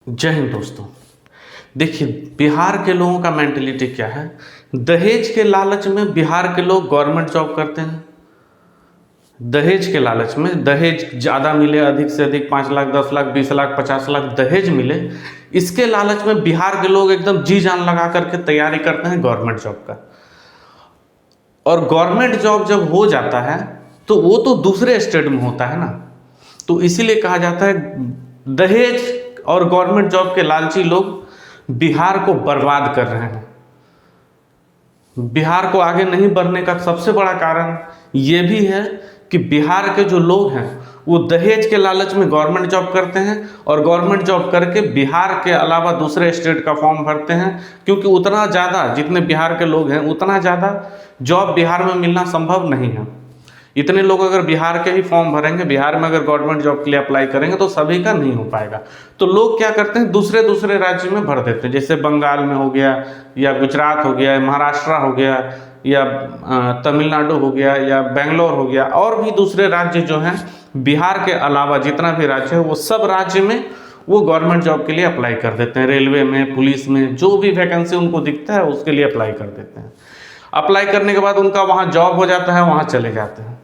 जय हिंद दोस्तों। देखिए, बिहार के लोगों का मेंटेलिटी क्या है। दहेज के लालच में बिहार के लोग गवर्नमेंट जॉब करते हैं। दहेज के लालच में, दहेज ज़्यादा मिले, अधिक से अधिक 5 लाख, 10 लाख, 20 लाख, 50 लाख दहेज मिले, इसके लालच में बिहार के लोग एकदम जी जान लगा करके तैयारी करते हैं गवर्नमेंट जॉब का। और गवर्नमेंट जॉब जब हो जाता है तो वो तो दूसरे स्टेट में होता है ना, तो इसीलिए कहा जाता है दहेज और गवर्नमेंट जॉब के लालची लोग बिहार को बर्बाद कर रहे हैं। बिहार को आगे नहीं बढ़ने का सबसे बड़ा कारण ये भी है कि बिहार के जो लोग हैं वो दहेज के लालच में गवर्नमेंट जॉब करते हैं और गवर्नमेंट जॉब करके बिहार के अलावा दूसरे स्टेट का फॉर्म भरते हैं, क्योंकि उतना ज़्यादा जितने बिहार के लोग हैं उतना ज़्यादा जॉब बिहार में मिलना संभव नहीं है। इतने लोग अगर बिहार के ही फॉर्म भरेंगे, बिहार में अगर गवर्नमेंट जॉब के लिए अप्लाई करेंगे तो सभी का नहीं हो पाएगा। तो लोग क्या करते हैं, दूसरे दूसरे राज्य में भर देते हैं। जैसे बंगाल में हो गया, या गुजरात हो गया, महाराष्ट्र हो गया, या तमिलनाडु हो गया, या बेंगलोर हो गया, और भी दूसरे राज्य जो हैं बिहार के अलावा जितना भी राज्य है वो सब राज्य में वो गवर्नमेंट जॉब के लिए अप्लाई कर देते हैं। रेलवे में, पुलिस में, जो भी वैकेंसी उनको दिखता है उसके लिए अप्लाई कर देते हैं। अप्लाई करने के बाद उनका वहाँ जॉब हो जाता है, वहाँ चले जाते हैं।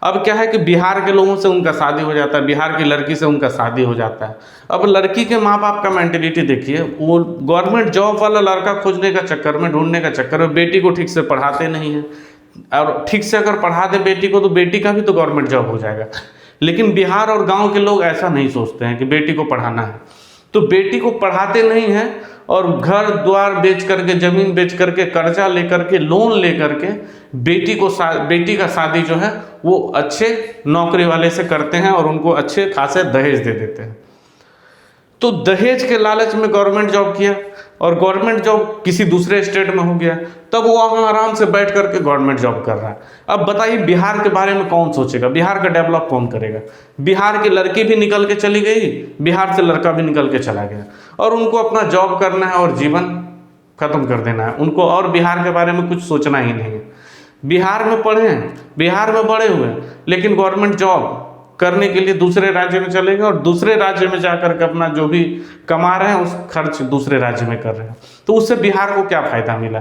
अब क्या है कि बिहार के लोगों से उनका शादी हो जाता है, बिहार की लड़की से उनका शादी हो जाता है। अब लड़की के माँ बाप का मेंटेलिटी देखिए, वो गवर्नमेंट जॉब वाला लड़का खोजने का चक्कर में, ढूंढने का चक्कर में बेटी को ठीक से पढ़ाते नहीं हैं। और ठीक से अगर पढ़ा दे बेटी को तो बेटी का भी तो गवर्नमेंट जॉब हो जाएगा। लेकिन बिहार और गाँव के लोग ऐसा नहीं सोचते हैं कि बेटी को पढ़ाना है, तो बेटी को पढ़ाते नहीं हैं और घर द्वार बेच करके, जमीन बेच करके, कर्जा लेकर के, लोन लेकर के बेटी का शादी जो है वो अच्छे नौकरी वाले से करते हैं और उनको अच्छे खासे दहेज दे देते हैं। तो दहेज के लालच में गवर्नमेंट जॉब किया और गवर्नमेंट जॉब किसी दूसरे स्टेट में हो गया, तब वो वहाँ आराम से बैठ करके गवर्नमेंट जॉब कर रहा है। अब बताइए बिहार के बारे में कौन सोचेगा, बिहार का डेवलप कौन करेगा। बिहार की लड़की भी निकल के चली गई, बिहार से लड़का भी निकल के चला गया, और उनको अपना जॉब करना है और जीवन खत्म कर देना है उनको, और बिहार के बारे में कुछ सोचना ही नहीं है। बिहार में पढ़े हैं, बिहार में बड़े हुए, लेकिन गवर्नमेंट जॉब करने के लिए दूसरे राज्य में चले गए और दूसरे राज्य में जाकर के अपना जो भी कमा रहे हैं उस खर्च दूसरे राज्य में कर रहे हैं। तो उससे बिहार को क्या फायदा मिला,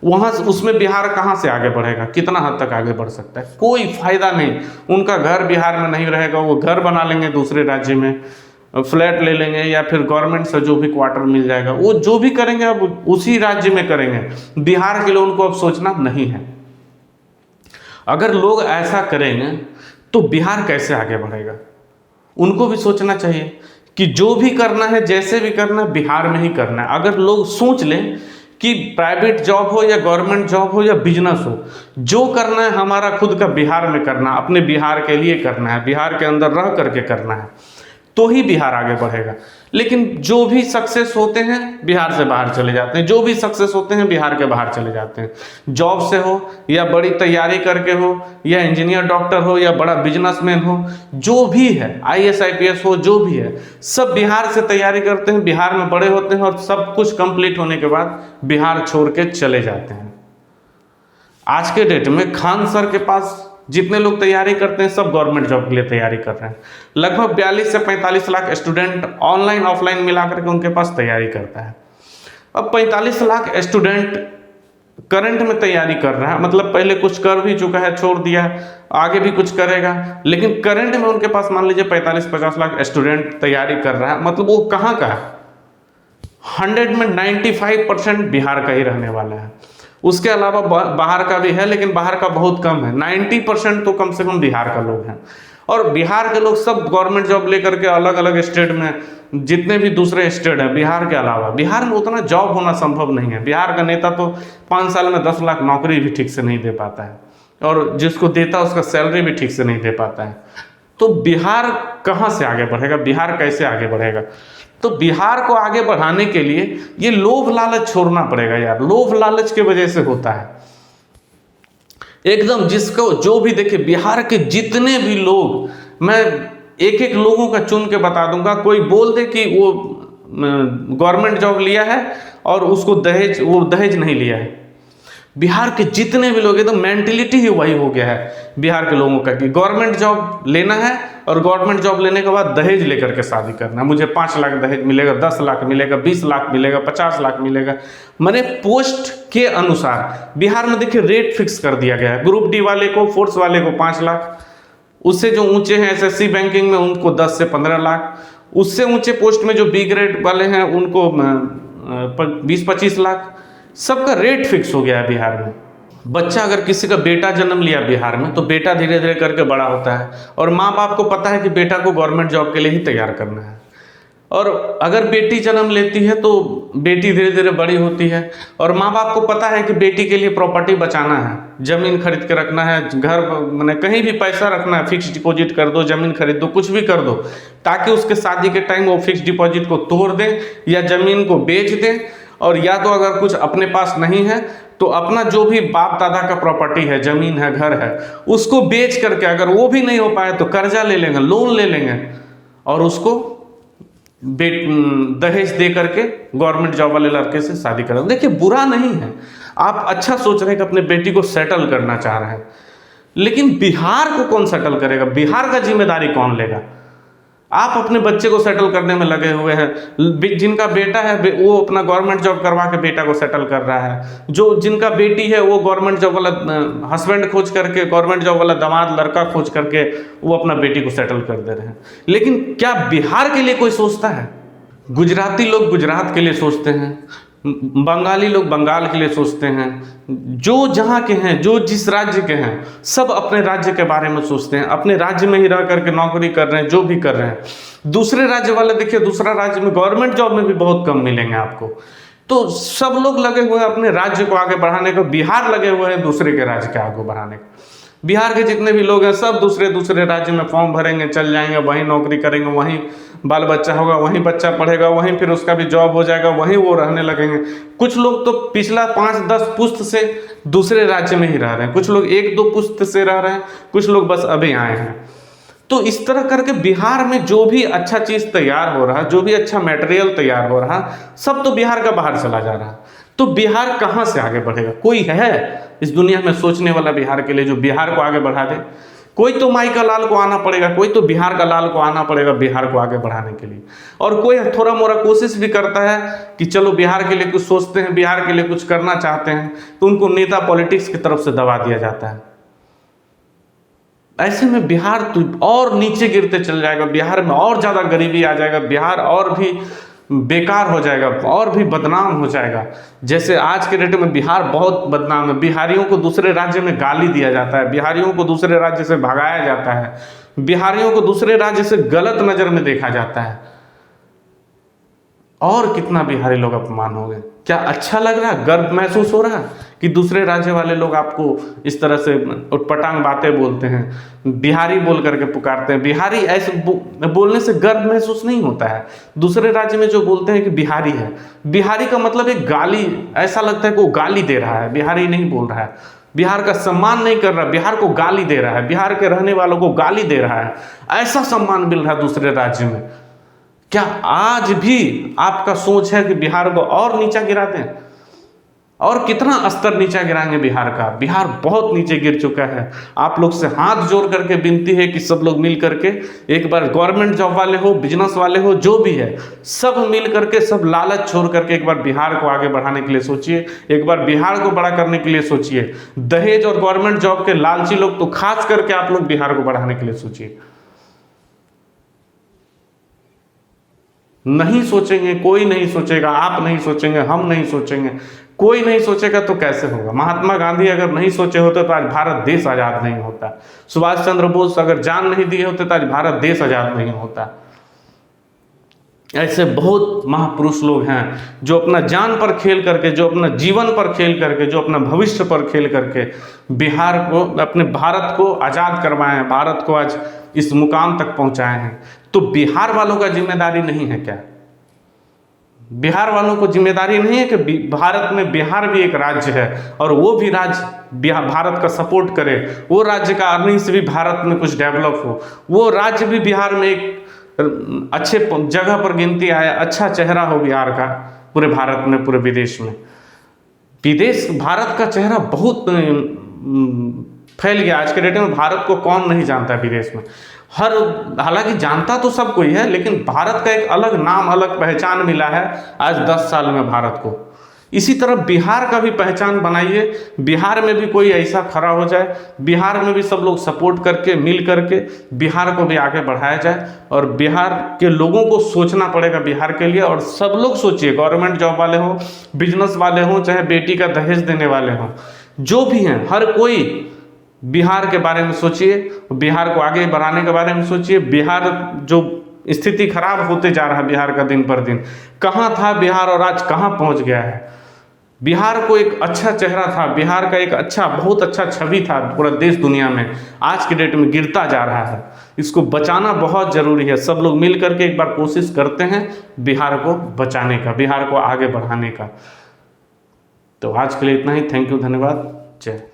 वहाँ उसमें बिहार कहाँ से आगे बढ़ेगा, कितना हद तक आगे बढ़ सकता है, कोई फायदा नहीं। उनका घर बिहार में नहीं रहेगा, वो घर बना लेंगे दूसरे राज्य में, फ्लैट ले लेंगे, या फिर गवर्नमेंट से जो भी क्वार्टर मिल जाएगा वो जो भी करेंगे अब उसी राज्य में करेंगे। बिहार के लिए उनको अब सोचना नहीं है। अगर लोग ऐसा करेंगे तो बिहार कैसे आगे बढ़ेगा। उनको भी सोचना चाहिए कि जो भी करना है, जैसे भी करना है, बिहार में ही करना है। अगर लोग सोच लें कि प्राइवेट जॉब हो या गवर्नमेंट जॉब हो या बिजनेस हो, जो करना है हमारा खुद का बिहार में करना, अपने बिहार के लिए करना है, बिहार के अंदर रह करके करना है, तो ही बिहार आगे बढ़ेगा। लेकिन जो भी सक्सेस होते हैं बिहार से बाहर चले जाते हैं, जो भी सक्सेस होते हैं बिहार के बाहर चले जाते हैं। जॉब से हो या बड़ी तैयारी करके हो, या इंजीनियर डॉक्टर हो, या बड़ा बिजनेसमैन हो, जो भी है, IAS IPS हो, जो भी है, सब बिहार से तैयारी करते हैं, बिहार में बड़े होते हैं, और सब कुछ कंप्लीट होने के बाद बिहार छोड़ के चले जाते हैं। आज के डेट में खान सर के पास जितने लोग तैयारी करते हैं सब गवर्नमेंट जॉब के लिए तैयारी कर रहे हैं। लगभग 42 से 45 लाख स्टूडेंट ऑनलाइन ऑफलाइन मिलाकर के उनके पास तैयारी करता है। अब 45 लाख स्टूडेंट करंट में तैयारी कर रहा है, मतलब पहले कुछ कर भी चुका है, छोड़ दिया, आगे भी कुछ करेगा, लेकिन करंट में उनके पास मान लीजिए 45-50 लाख स्टूडेंट तैयारी कर रहा है। मतलब वो कहाँ का है, 100 में 95% बिहार का ही रहने वाला है। उसके अलावा बाहर का भी है, लेकिन बाहर का बहुत कम है। 90% तो कम से कम बिहार का लोग हैं। और बिहार के लोग सब गवर्नमेंट जॉब लेकर के अलग अलग स्टेट में, जितने भी दूसरे स्टेट है बिहार के अलावा, बिहार में उतना जॉब होना संभव नहीं है। बिहार का नेता तो 5 साल में 10 लाख नौकरी भी ठीक से नहीं दे पाता है, और जिसको देता है उसका सैलरी भी ठीक से नहीं दे पाता है। तो बिहार कहाँ से आगे बढ़ेगा, बिहार कैसे आगे बढ़ेगा। तो बिहार को आगे बढ़ाने के लिए ये लोभ लालच छोड़ना पड़ेगा यार। लोभ लालच के वजह से होता है एकदम, जिसको जो भी देखे, बिहार के जितने भी लोग, मैं एक एक लोगों का चुन के बता दूंगा। कोई बोल दे कि वो गवर्नमेंट जॉब लिया है और उसको वो दहेज नहीं लिया है। बिहार के जितने भी लोग, एकदम मेंटेलिटी ही वही हो गया है बिहार के लोगों का कि गवर्नमेंट जॉब लेना है और गवर्नमेंट जॉब लेने के बाद दहेज लेकर के शादी करना, मुझे 5 लाख दहेज मिलेगा, 10 लाख मिलेगा, 20 लाख मिलेगा, 50 लाख मिलेगा। मैंने पोस्ट के अनुसार बिहार में देखिए रेट फिक्स कर दिया गया है। ग्रुप डी वाले को, फोर्स वाले को 5 लाख, उससे जो ऊंचे हैं एसएससी बैंकिंग में उनको 10 से 15 लाख, उससे ऊंचे पोस्ट में जो बी ग्रेड वाले हैं उनको 20-25 लाख। सबका रेट फिक्स हो गया है बिहार में। बच्चा अगर किसी का बेटा जन्म लिया बिहार में तो बेटा धीरे धीरे करके बड़ा होता है और माँ बाप को पता है कि बेटा को गवर्नमेंट जॉब के लिए ही तैयार करना है। और अगर बेटी जन्म लेती है तो बेटी धीरे धीरे बड़ी होती है और माँ बाप को पता है कि बेटी के लिए प्रॉपर्टी बचाना है, ज़मीन खरीद के रखना है, घर मैंने कहीं भी पैसा रखना है, फिक्स डिपॉजिट कर दो, ज़मीन खरीद दो, कुछ भी कर दो, ताकि उसके शादी के टाइम वो फिक्स डिपॉजिट को तोड़ दें या ज़मीन को बेच दें। और या तो अगर कुछ अपने पास नहीं है तो अपना जो भी बाप दादा का प्रॉपर्टी है, ज़मीन है, घर है, उसको बेच करके, अगर वो भी नहीं हो पाए तो कर्जा ले लेंगे, लोन ले लेंगे और उसको दहेज दे करके गवर्नमेंट जॉब वाले लड़के से शादी करें। देखिए बुरा नहीं है, आप अच्छा सोच रहे हैं कि अपने बेटी को सेटल करना चाह रहे हैं, लेकिन बिहार को कौन सेटल करेगा? बिहार का जिम्मेदारी कौन लेगा? आप अपने बच्चे को सेटल करने में लगे हुए हैं। जिनका बेटा है वो अपना गवर्नमेंट जॉब करवा के बेटा को सेटल कर रहा है, जो जिनका बेटी है वो गवर्नमेंट जॉब वाला हस्बैंड खोज करके, गवर्नमेंट जॉब वाला दामाद लड़का खोज करके वो अपना बेटी को सेटल कर दे रहे हैं। लेकिन क्या बिहार के लिए कोई सोचता है? गुजराती लोग गुजरात के लिए सोचते हैं, बंगाली लोग बंगाल के लिए सोचते हैं, जो जहाँ के हैं, जो जिस राज्य के हैं, सब अपने राज्य के बारे में सोचते हैं, अपने राज्य में ही रह करके नौकरी कर रहे हैं, जो भी कर रहे हैं। दूसरे राज्य वाले देखिए, दूसरा राज्य में गवर्नमेंट जॉब में भी बहुत कम मिलेंगे आपको। तो सब लोग लगे हुए हैं अपने राज्य को आगे बढ़ाने को, बिहार लगे हुए हैं दूसरे के राज्य के आगे बढ़ाने को। बिहार के जितने भी लोग हैं सब दूसरे राज्य में फॉर्म भरेंगे, चल जाएंगे, वहीं नौकरी करेंगे, वहीं बाल बच्चा होगा, वहीं बच्चा पढ़ेगा, वहीं फिर उसका भी जॉब हो जाएगा, वहीं वो रहने लगेंगे। कुछ लोग तो पिछला 5-10 पुश्त से दूसरे राज्य में ही रह रहे हैं, कुछ लोग 1-2 पुश्त से रह रहे हैं, कुछ लोग बस अभी आए हैं। तो इस तरह करके बिहार में जो भी अच्छा चीज़ तैयार हो रहा है, जो भी अच्छा मटेरियल तैयार हो रहा, सब तो बिहार का बाहर चला जा रहा है। तो बिहार कहाँ से आगे बढ़ेगा? कोई है इस दुनिया में सोचने वाला बिहार के लिए जो बिहार को आगे बढ़ा दे? कोई तो माई का लाल को आना पड़ेगा, कोई तो बिहार का लाल को आना पड़ेगा बिहार को आगे बढ़ाने के लिए। और कोई थोड़ा मोड़ा कोशिश भी करता है कि चलो बिहार के लिए कुछ सोचते हैं, बिहार के लिए कुछ करना चाहते हैं, तो उनको नेता पॉलिटिक्स की तरफ से दबा दिया जाता है। ऐसे में बिहार तो और नीचे गिरते चल जाएगा, बिहार में और ज़्यादा गरीबी आ जाएगा, बिहार और भी बेकार हो जाएगा, और भी बदनाम हो जाएगा। जैसे आज के डेट में बिहार बहुत बदनाम है। बिहारियों को दूसरे राज्य में गाली दिया जाता है, बिहारियों को दूसरे राज्य से भगाया जाता है, बिहारियों को दूसरे राज्य से गलत नज़र में देखा जाता है। और कितना बिहारी लोग अपमान हो गए। क्या अच्छा लग रहा है? गर्व महसूस हो रहा है कि दूसरे राज्य वाले लोग आपको इस तरह से उटपटांग बातें बोलते हैं, बिहारी बोल करके पुकारते हैं? बिहारी ऐसे बोलने से गर्व महसूस नहीं होता है। दूसरे राज्य में जो बोलते हैं कि बिहारी है, बिहारी का मतलब एक गाली, ऐसा लगता है कि वो गाली दे रहा है, बिहारी नहीं बोल रहा है, बिहार का सम्मान नहीं कर रहा, बिहार को गाली दे रहा है, बिहार के रहने वालों को गाली दे रहा है। ऐसा सम्मान मिल रहा है दूसरे राज्य में। क्या आज भी आपका सोच है कि बिहार को और नीचा गिरा दें? और कितना स्तर नीचा गिराएंगे बिहार का? बिहार बहुत नीचे गिर चुका है। आप लोग से हाथ जोड़ करके विनती है कि सब लोग मिल करके एक बार, गवर्नमेंट जॉब वाले हो, बिजनेस वाले हो, जो भी है, सब मिल करके, सब लालच छोड़ करके एक बार बिहार को आगे बढ़ाने के लिए सोचिए, एक बार बिहार को बड़ा करने के लिए सोचिए। दहेज और गवर्नमेंट जॉब के लालची लोग तो खास करके आप लोग बिहार को बढ़ाने के लिए सोचिए। नहीं सोचेंगे, कोई नहीं सोचेगा, आप नहीं सोचेंगे, हम नहीं सोचेंगे, कोई नहीं सोचेगा तो कैसे होगा? महात्मा गांधी अगर नहीं सोचे होते तो आज भारत देश आजाद नहीं होता। सुभाष चंद्र बोस अगर जान नहीं दिए होते तो आज भारत देश आजाद नहीं होता। ऐसे बहुत महापुरुष लोग हैं जो अपना जान पर खेल करके, जो अपना जीवन पर खेल करके, जो अपना भविष्य पर खेल करके बिहार को, अपने भारत को आज़ाद करवाए हैं, भारत को आज इस मुकाम तक पहुंचाए हैं। तो बिहार वालों का जिम्मेदारी नहीं है क्या? बिहार वालों को जिम्मेदारी नहीं है कि भारत में बिहार भी एक राज्य है और वो भी राज्य भारत का सपोर्ट करे, वो राज्य का अर्निंग से भी भारत में कुछ डेवलप हो, वो राज्य भी बिहार में एक अच्छे जगह पर गिनती आए, अच्छा चेहरा हो बिहार का पूरे भारत में, पूरे विदेश में। भारत का चेहरा बहुत फैल गया आज के डेट में। भारत को कौन नहीं जानता है विदेश में? हर, हालांकि जानता तो सब कोई है, लेकिन भारत का एक अलग नाम, अलग पहचान मिला है आज 10 साल में भारत को। इसी तरह बिहार का भी पहचान बनाइए, बिहार में भी कोई ऐसा खड़ा हो जाए, बिहार में भी सब लोग सपोर्ट करके मिल करके बिहार को भी आगे बढ़ाया जाए। और बिहार के लोगों को सोचना पड़ेगा बिहार के लिए, और सब लोग सोचिए, गवर्नमेंट जॉब वाले हों, बिजनेस वाले हों, चाहे बेटी का दहेज देने वाले हों, जो भी हैं, हर कोई बिहार के बारे में सोचिए, बिहार को आगे बढ़ाने के बारे में सोचिए। बिहार जो स्थिति खराब होते जा रहा है बिहार का दिन पर दिन, कहाँ था बिहार और आज कहाँ पहुँच गया है। बिहार को एक अच्छा चेहरा था, बिहार का एक अच्छा, बहुत अच्छा छवि था पूरा देश दुनिया में, आज के डेट में गिरता जा रहा है। इसको बचाना बहुत ज़रूरी है। सब लोग मिल करके एक बार कोशिश करते हैं बिहार को बचाने का, बिहार को आगे बढ़ाने का। तो आज के लिए इतना ही। थैंक यू, धन्यवाद, जय।